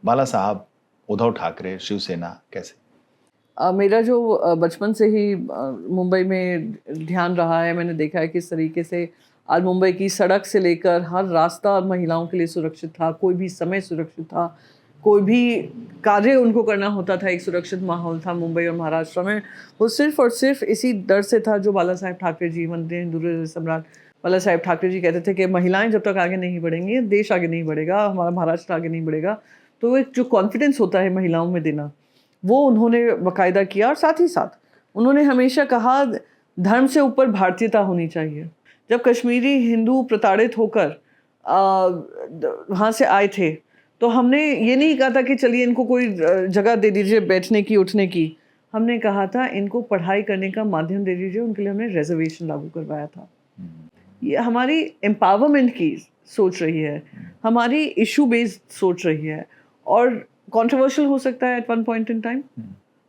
बाला साहब, उद्धव ठाकरे, शिवसेना कैसे? मेरा जो बचपन से ही मुंबई में ध्यान रहा है, मैंने देखा है किस तरीके से आज मुंबई की सड़क से लेकर हर रास्ता महिलाओं के लिए सुरक्षित था, कोई भी समय सुरक्षित था, कोई भी कार्य उनको करना होता था, एक सुरक्षित माहौल था मुंबई और महाराष्ट्र में। वो सिर्फ और सिर्फ इसी डर से था जो बाला साहेब ठाकरे जी, वंदे हिंदू हृदय सम्राट बाला साहेब ठाकरे जी कहते थे कि महिलाएं जब तक आगे नहीं बढ़ेंगी, देश आगे नहीं बढ़ेगा, हमारा महाराष्ट्र आगे नहीं बढ़ेगा। तो एक जो कॉन्फिडेंस होता है महिलाओं में देना, वो उन्होंने बाकायदा किया। और साथ ही साथ उन्होंने हमेशा कहा धर्म से ऊपर भारतीयता होनी चाहिए। जब कश्मीरी हिंदू प्रताड़ित होकर वहाँ से आए थे तो हमने ये नहीं कहा था कि चलिए इनको कोई जगह दे दीजिए बैठने की, उठने की। हमने कहा था इनको पढ़ाई करने का माध्यम दे दीजिए, उनके लिए हमने रिजर्वेशन लागू करवाया था। ये हमारी एम्पावरमेंट की सोच रही है, हमारी इशू बेस्ड सोच रही है। और कंट्रोवर्शियल हो सकता है at one point in time,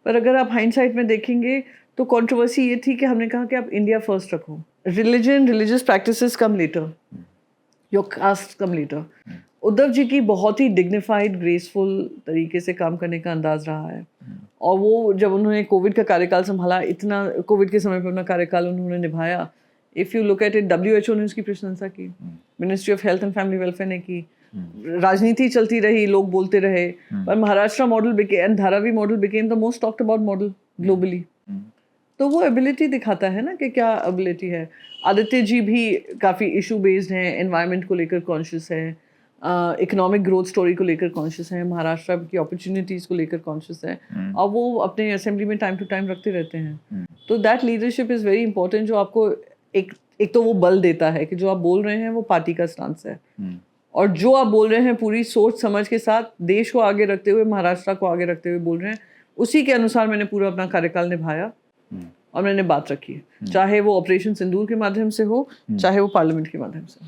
पर अगर आप हाइंडसाइट में देखेंगे तो कंट्रोवर्सी ये थी कि हमने कहा कि आप इंडिया फर्स्ट रखो, religion religious practices come later, your caste come later. Uddhav ji की बहुत ही डिग्निफाइड ग्रेसफुल तरीके से काम करने का अंदाज रहा है। और वो जब उन्होंने कोविड का कार्यकाल संभाला, इतना कोविड के समय पर अपना कार्यकाल उन्होंने निभाया। If you look at it, WHO ने उसकी प्रशंसा की, ministry of health and family welfare ने की, राजनीति चलती रही, लोग बोलते रहे, पर Maharashtra model became, Dharavi model became the most talked about model globally. तो वो एबिलिटी दिखाता है ना कि क्या एबिलिटी है। आदित्य जी भी काफ़ी इशू बेस्ड हैं, एनवायरनमेंट को लेकर कॉन्शियस हैं, इकोनॉमिक ग्रोथ स्टोरी को लेकर कॉन्शियस हैं, महाराष्ट्र की अपॉर्चुनिटीज़ को लेकर कॉन्शियस हैं, और वो अपने असेंबली में टाइम टू टाइम रखते रहते हैं। तो that leadership is very important, जो आपको एक तो वो बल देता है कि जो आप बोल रहे हैं वो पार्टी का स्टांस है, और जो आप बोल रहे हैं पूरी सोच समझ के साथ, देश को आगे रखते हुए, महाराष्ट्र को आगे रखते हुए बोल रहे हैं, उसी के अनुसार मैंने पूरा अपना कार्यकाल निभाया और मैंने बात रखी, चाहे वो ऑपरेशन सिंदूर के माध्यम से हो, चाहे वो पार्लियामेंट के माध्यम से।